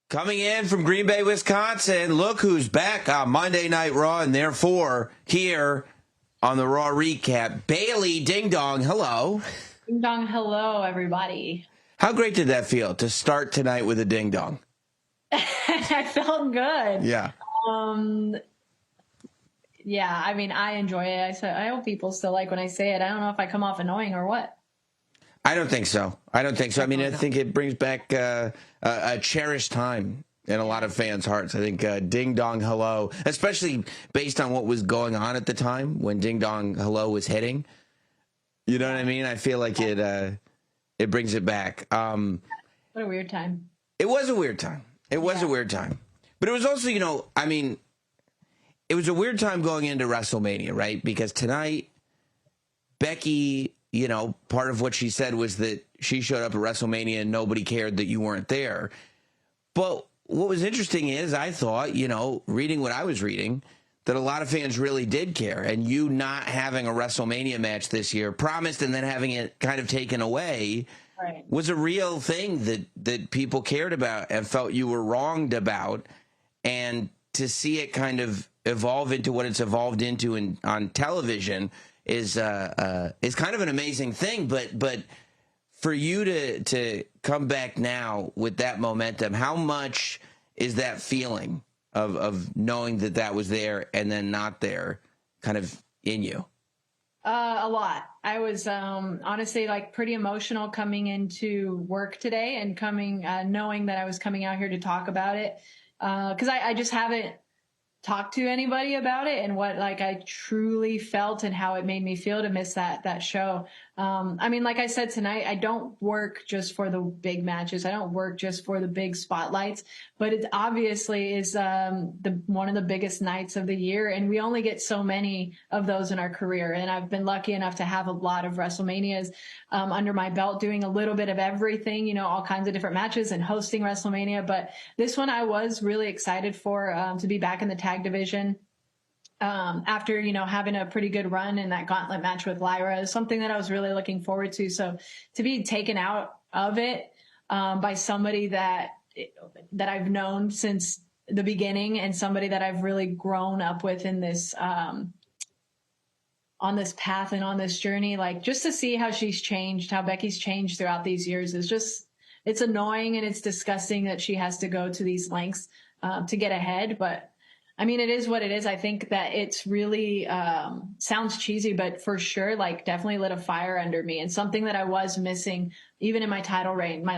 Coming in from Green Bay, Wisconsin, look who's back on Monday Night Raw, and therefore here on the Raw Recap, Bayley Ding Dong, hello. Ding Dong, hello, everybody. How great did that feel to start tonight with a ding dong? I felt good. Yeah. Yeah, I mean, I enjoy it. I hope people still like when I say it. I don't know if I come off annoying or what. I don't think so. I mean, I think it brings back a cherished time in a lot of fans' hearts. I think Ding Dong Hello, especially based on what was going on at the time when Ding Dong Hello was hitting. You know what I mean? I feel like it brings it back. What a weird time. It was a weird time. It was a weird time. But it was also, it was a weird time going into WrestleMania, right? Because tonight, Becky, part of what she said was that she showed up at WrestleMania and nobody cared that you weren't there. But what was interesting is I thought, reading what I was reading, that a lot of fans really did care. And you not having a WrestleMania match this year, promised and then having it kind of taken away, was a real thing that people cared about and felt you were wronged about. And to see it kind of evolve into what it's evolved into on television is kind of an amazing thing. But for you to come back now with that momentum, how much is that feeling of knowing that was there and then not there kind of in you? A lot. I was honestly pretty emotional coming into work today and knowing that I was coming out here to talk about it. Because I just haven't talked to anybody about it and what I truly felt and how it made me feel to miss that show. Like I said tonight, I don't work just for the big matches. I don't work just for the big spotlights, but it obviously is one of the biggest nights of the year, and we only get so many of those in our career. And I've been lucky enough to have a lot of WrestleManias under my belt, doing a little bit of everything, all kinds of different matches and hosting WrestleMania. But this one I was really excited for, to be back in the tag division. After, having a pretty good run in that gauntlet match with Lyra is something that I was really looking forward to. So to be taken out of it by somebody that I've known since the beginning and somebody that I've really grown up with in this on this path and on this journey, just to see how she's changed, how Becky's changed throughout these years it's annoying and it's disgusting that she has to go to these lengths to get ahead. But it is what it is. I think that it's really sounds cheesy, but for sure, definitely lit a fire under me, and something that I was missing even in my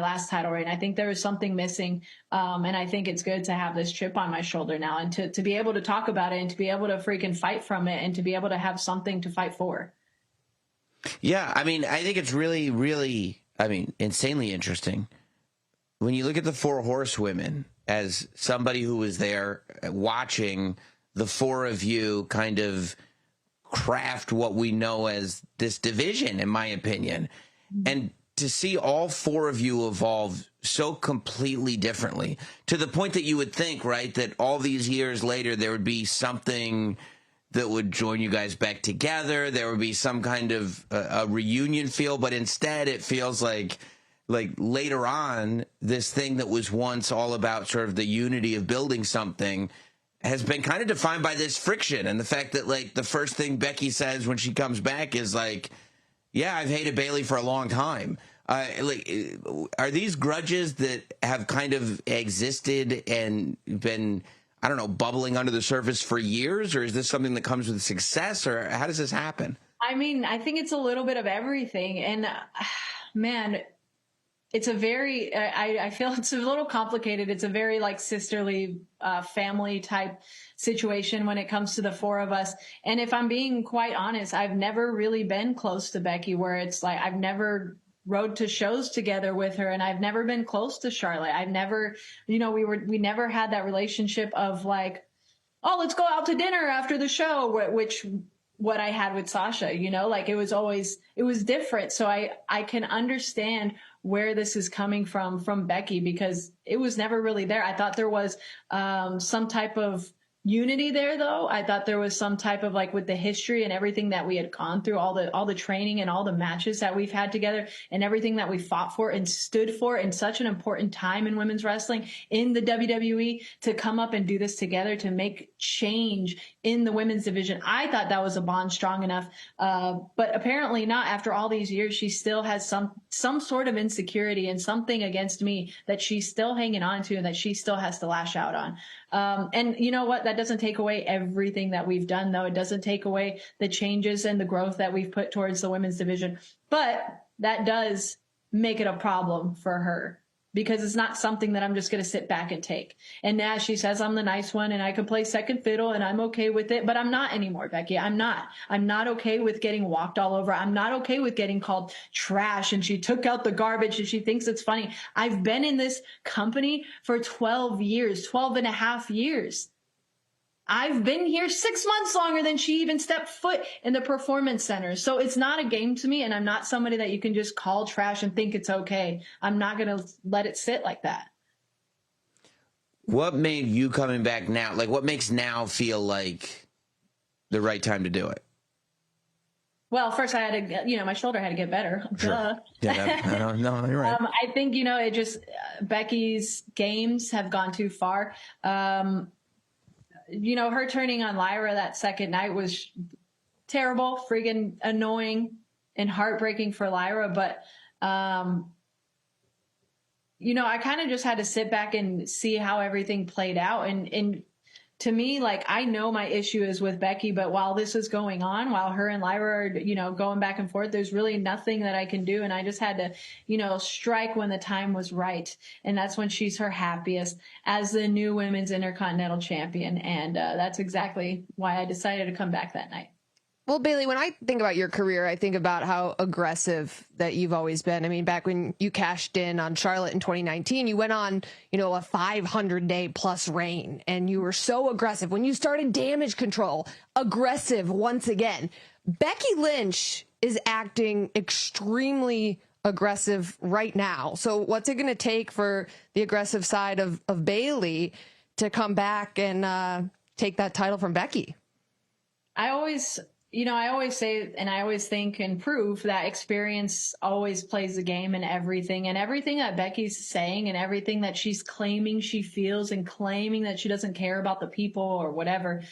last title reign. I think there was something missing. And I think it's good to have this chip on my shoulder now and to be able to talk about it and to be able to freaking fight from it and to be able to have something to fight for. Yeah. I think it's really, really, insanely interesting when you look at the four horsewomen. As somebody who was there watching the four of you kind of craft what we know as this division, in my opinion, and to see all four of you evolve so completely differently to the point that you would think, right, that all these years later there would be something that would join you guys back together. There would be some kind of a reunion feel, but instead it feels like later on, this thing that was once all about sort of the unity of building something has been kind of defined by this friction. And the fact that the first thing Becky says when she comes back is yeah, I've hated Bayley for a long time. Are these grudges that have kind of existed and been, I don't know, bubbling under the surface for years? Or is this something that comes with success? Or how does this happen? I think it's a little bit of everything. And man, it's a very, I feel it's a little complicated. It's a very sisterly family type situation when it comes to the four of us. And if I'm being quite honest, I've never really been close to Becky, where it's I've never rode to shows together with her, and I've never been close to Charlotte. I've never, we never had that relationship of oh, let's go out to dinner after the show, which what I had with Sasha, it was different. So I can understand where this is coming from Becky, because it was never really there. I thought there was some type of unity there, though. I thought there was some type of, like, with the history and everything that we had gone through, all the training and all the matches that we've had together and everything that we fought for and stood for in such an important time in women's wrestling in the WWE, to come up and do this together to make change in the women's division. I thought that was a bond strong enough. But apparently not. After all these years, she still has some sort of insecurity and something against me that she's still hanging on to and that she still has to lash out on. And you know what? That doesn't take away everything that we've done, though. It doesn't take away the changes and the growth that we've put towards the women's division. But that does make it a problem for her, because it's not something that I'm just going to sit back and take. And now she says I'm the nice one and I can play second fiddle and I'm okay with it, but I'm not anymore, Becky. I'm not okay with getting walked all over. I'm not okay with getting called trash and she took out the garbage and she thinks it's funny. I've been in this company for 12 years, 12 and a half years. I've been here 6 months longer than she even stepped foot in the performance center. So it's not a game to me. And I'm not somebody that you can just call trash and think it's okay. I'm not going to let it sit like that. What made you coming back now? Like, what makes now feel like the right time to do it? Well, first I had to, my shoulder had to get better. Sure. Yeah, no, you're right. I think, it just, Becky's games have gone too far. Her turning on Lyra that second night was terrible, friggin' annoying and heartbreaking for Lyra. But, I kind of just had to sit back and see how everything played out. And to me, like, I know my issue is with Becky, but while this is going on, while her and Lyra are, going back and forth, there's really nothing that I can do. And I just had to, strike when the time was right. And that's when she's her happiest as the new women's Intercontinental champion. And that's exactly why I decided to come back that night. Well, Bayley, when I think about your career, I think about how aggressive that you've always been. I mean, back when you cashed in on Charlotte in 2019, you went on, a 500-day plus reign, and you were so aggressive. When you started Damage Control, aggressive once again. Becky Lynch is acting extremely aggressive right now. So what's it going to take for the aggressive side of Bayley to come back and take that title from Becky? I always say, and I always think and prove that experience always plays the game in everything. And everything that Becky's saying and everything that she's claiming she feels and claiming that she doesn't care about the people or whatever.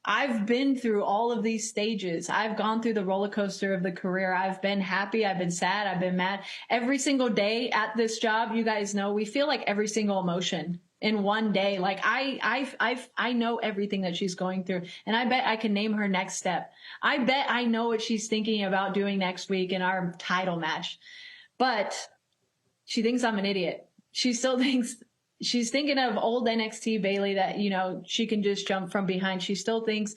I've been through all of these stages. I've gone through the roller coaster of the career. I've been happy. I've been sad. I've been mad. Every single day at this job, you guys know, we feel like every single emotion in one day. Like I know everything that she's going through, and I bet I can name her next step. I bet I know what she's thinking about doing next week in our title match, but she thinks I'm an idiot. She still thinks she's thinking of old NXT Bayley that, she can just jump from behind. She still thinks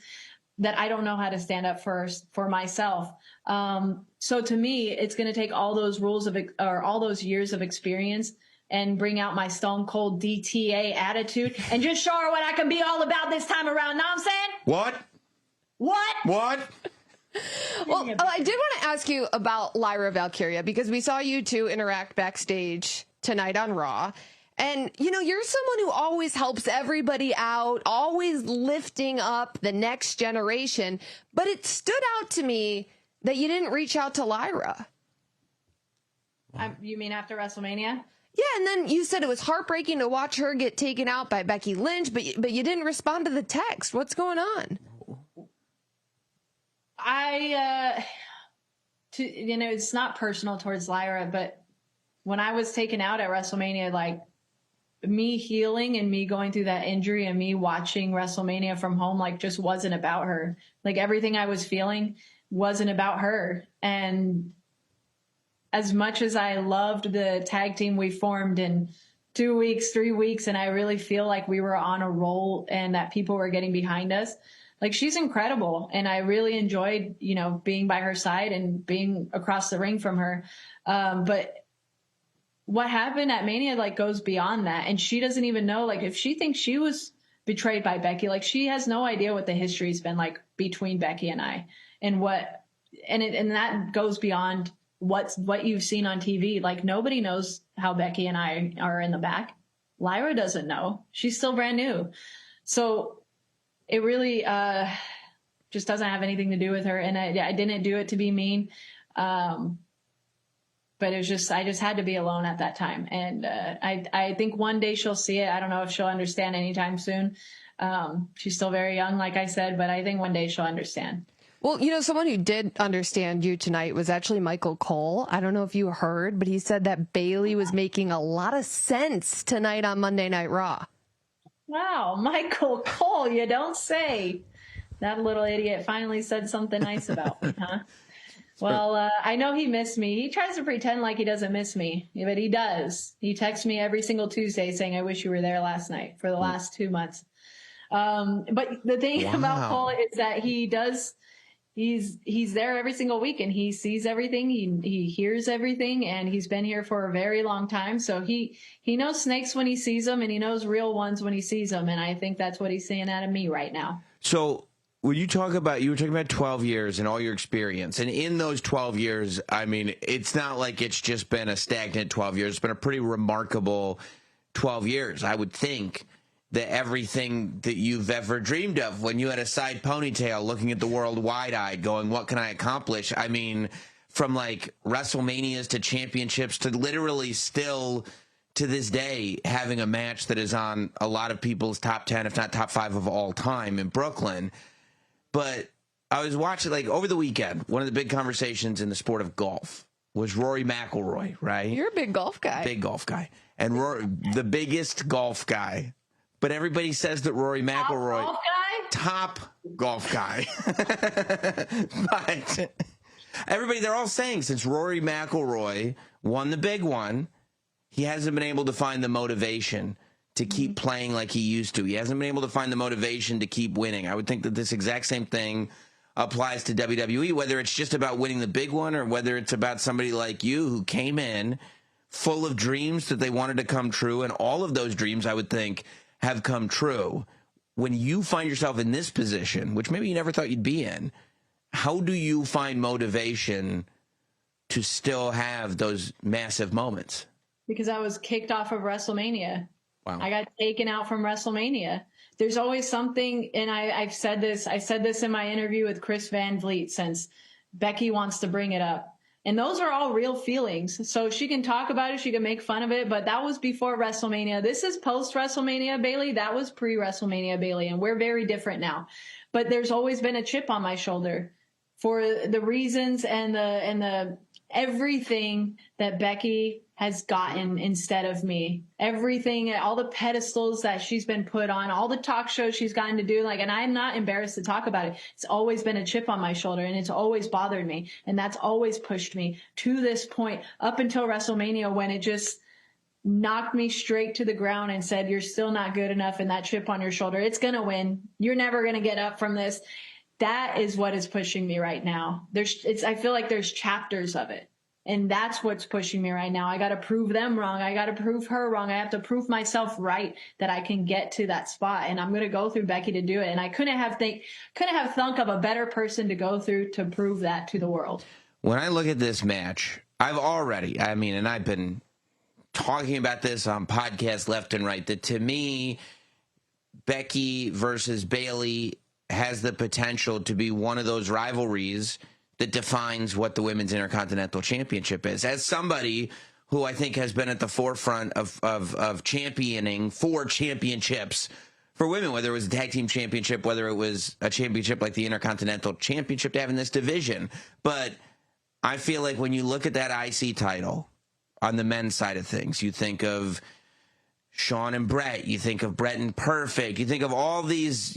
that I don't know how to stand up for myself. So to me, it's going to take all those all those years of experience and bring out my stone cold DTA attitude and just show her what I can be all about this time around. Know what I'm saying? What? Well, I did want to ask you about Lyra Valkyria, because we saw you two interact backstage tonight on Raw. And, you're someone who always helps everybody out, always lifting up the next generation. But it stood out to me that you didn't reach out to Lyra. You mean after WrestleMania? Yeah, and then you said it was heartbreaking to watch her get taken out by Becky Lynch, but you didn't respond to the text. What's going on? It's not personal towards Lyra, but when I was taken out at WrestleMania, like, me healing and me going through that injury and me watching WrestleMania from home, like, just wasn't about her. Like, everything I was feeling wasn't about her. And as much as I loved the tag team we formed in 2 weeks, 3 weeks, and I really feel like we were on a roll and that people were getting behind us, like, she's incredible. And I really enjoyed, being by her side and being across the ring from her. But what happened at Mania, like, goes beyond that. And she doesn't even know, like, if she thinks she was betrayed by Becky, like, she has no idea what the history's been like between Becky and I, and that goes beyond what you've seen on TV. Like, nobody knows how Becky and I are in the back. Lyra doesn't know. She's still brand new. So it really just doesn't have anything to do with her. And I didn't do it to be mean. But it was just, I just had to be alone at that time. And I think one day she'll see it. I don't know if she'll understand anytime soon. She's still very young, like I said, but I think one day she'll understand. Well, someone who did understand you tonight was actually Michael Cole. I don't know if you heard, but he said that Bayley was making a lot of sense tonight on Monday Night Raw. Wow, Michael Cole, you don't say. That little idiot finally said something nice about me, huh? Well, I know he missed me. He tries to pretend like he doesn't miss me, but he does. He texts me every single Tuesday saying, I wish you were there last night for the last 2 months. But the thing about Cole is that he's there every single week and he sees everything. He hears everything, and he's been here for a very long time. So he knows snakes when he sees them, and he knows real ones when he sees them. And I think that's what he's seeing out of me right now. So when you were talking about 12 years and all your experience, and in those 12 years, I mean, it's not like it's just been a stagnant 12 years. It's been a pretty remarkable 12 years. I would think that everything that you've ever dreamed of, when you had a side ponytail looking at the world wide-eyed going, what can I accomplish? I mean, from like WrestleManias to championships to literally still to this day having a match that is on a lot of people's top 10, if not top 5 of all time in Brooklyn. But I was watching, like, over the weekend, one of the big conversations in the sport of golf was Rory McIlroy, right? You're a big golf guy. Big golf guy. And Rory, the biggest golf guy. But everybody says that Rory McIlroy, top golf guy. But everybody, they're all saying since Rory McIlroy won the big one, he hasn't been able to find the motivation to keep playing like he used to. He hasn't been able to find the motivation to keep winning. I would think that this exact same thing applies to WWE, whether it's just about winning the big one or whether it's about somebody like you who came in full of dreams that they wanted to come true, and all of those dreams, I would think, have come true. When you find yourself in this position, which maybe you never thought you'd be in, how do you find motivation to still have those massive moments? Because I was kicked off of WrestleMania. Wow. I got taken out from WrestleMania. There's always something, and I said this in my interview with Chris Van Vliet, since Becky wants to bring it up. And those are all real feelings. So she can talk about it, she can make fun of it, but that was before WrestleMania. This is post-WrestleMania Bayley. That was pre-WrestleMania Bayley, and we're very different now. But there's always been a chip on my shoulder for the reasons and the everything that Becky has gotten instead of me. Everything, all the pedestals that she's been put on, all the talk shows she's gotten to do, and I'm not embarrassed to talk about it. It's always been a chip on my shoulder, and it's always bothered me. And that's always pushed me to this point up until WrestleMania, when it just knocked me straight to the ground and said, you're still not good enough. And that chip on your shoulder, it's going to win. You're never going to get up from this. That is what is pushing me right now. I feel like there's chapters of it. And that's what's pushing me right now. I got to prove them wrong. I got to prove her wrong. I have to prove myself right that I can get to that spot. And I'm going to go through Becky to do it. And I couldn't have thunk of a better person to go through to prove that to the world. When I look at this match, and I've been talking about this on podcasts left and right, that to me, Becky versus Bayley has the potential to be one of those rivalries that defines what the Women's Intercontinental Championship is. As somebody who I think has been at the forefront of championing for championships for women, whether it was a tag team championship, whether it was a championship like the Intercontinental Championship to have in this division. But I feel like when you look at that IC title on the men's side of things, you think of Shawn and Brett, you think of Brett and Perfect, you think of all these,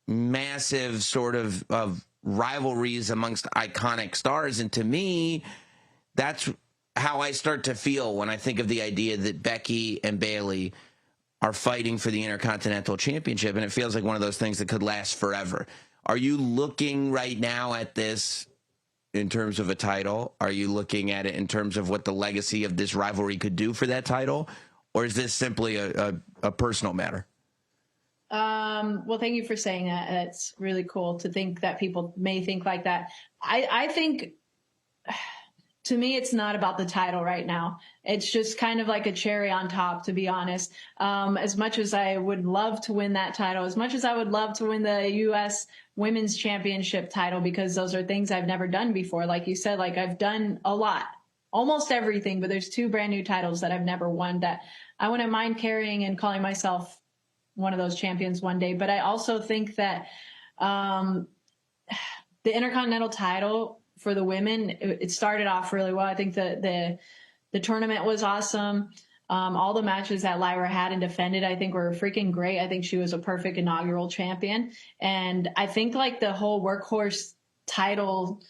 massive sort of rivalries amongst iconic stars. And to me, that's how I start to feel when I think of the idea that Becky and Bayley are fighting for the Intercontinental Championship. And it feels like one of those things that could last forever. Are you looking right now at this in terms of a title? Are you looking at it in terms of what the legacy of this rivalry could do for that title? Or is this simply a personal matter? Well, thank you for saying that. That's really cool to think that people may think like that. I think to me, it's not about the title right now. It's just kind of like a cherry on top, to be honest. As much as I would love to win that title, as much as I would love to win the U.S. Women's Championship title, because those are things I've never done before. Like you said, like I've done a lot, almost everything, but there's 2 brand new titles that I've never won that I wouldn't mind carrying and calling myself one of those champions one day. But I also think that the Intercontinental title for the women, it started off really well. I think the tournament was awesome. All the matches that Lyra had and defended, I think were freaking great. I think she was a perfect inaugural champion. And I think like the whole workhorse title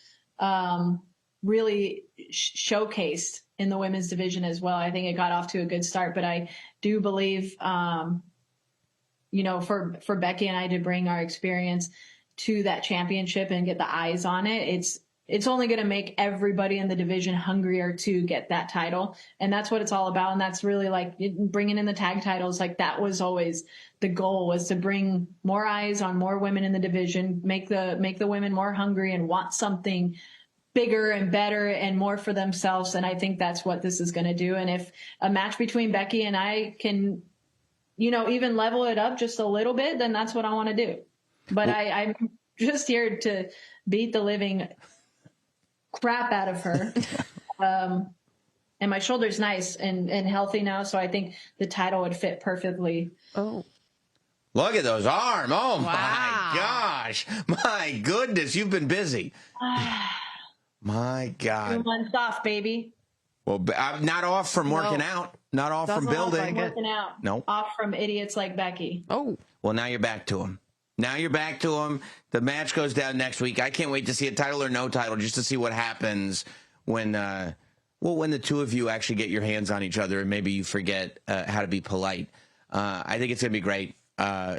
really showcased in the women's division as well. I think it got off to a good start, but I do believe, you know, for Becky and I to bring our experience to that championship and get the eyes on it, it's only going to make everybody in the division hungrier to get that title. And that's what it's all about. And that's really like bringing in the tag titles. Like that was always the goal, was to bring more eyes on more women in the division, make the women more hungry and want something bigger and better and more for themselves. And I think that's what this is going to do. And if a match between Becky and I can, you know, even level it up just a little bit, then that's what I want to do. But I'm just here to beat the living crap out of her. And my shoulder's nice and healthy now, so I think the title would fit perfectly. Oh. Look at those arms. Oh, Wow. my gosh. My goodness, you've been busy. My 2 God. months off, baby. Well, I'm not off from working out. Not off from Doesn't look building. like it. Working out. No. Off from idiots like Becky. Oh. Well, now you're back to him. Now you're back to him. The match goes down next week. I can't wait to see a title or no title, just to see what happens when the 2 of you actually get your hands on each other and maybe you forget how to be polite. I think it's going to be great.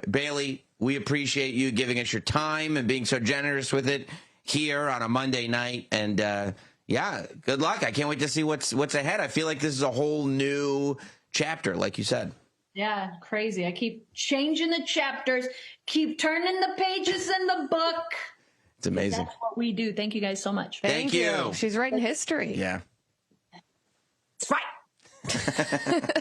Bayley, we appreciate you giving us your time and being so generous with it here on a Monday night. And yeah, good luck. I can't wait to see what's ahead. I feel like this is a whole new chapter, like you said. Yeah, crazy. I keep changing the chapters, keep turning the pages in the book. It's amazing. That's what we do. Thank you guys so much. Thank you. She's writing history. Yeah. That's right.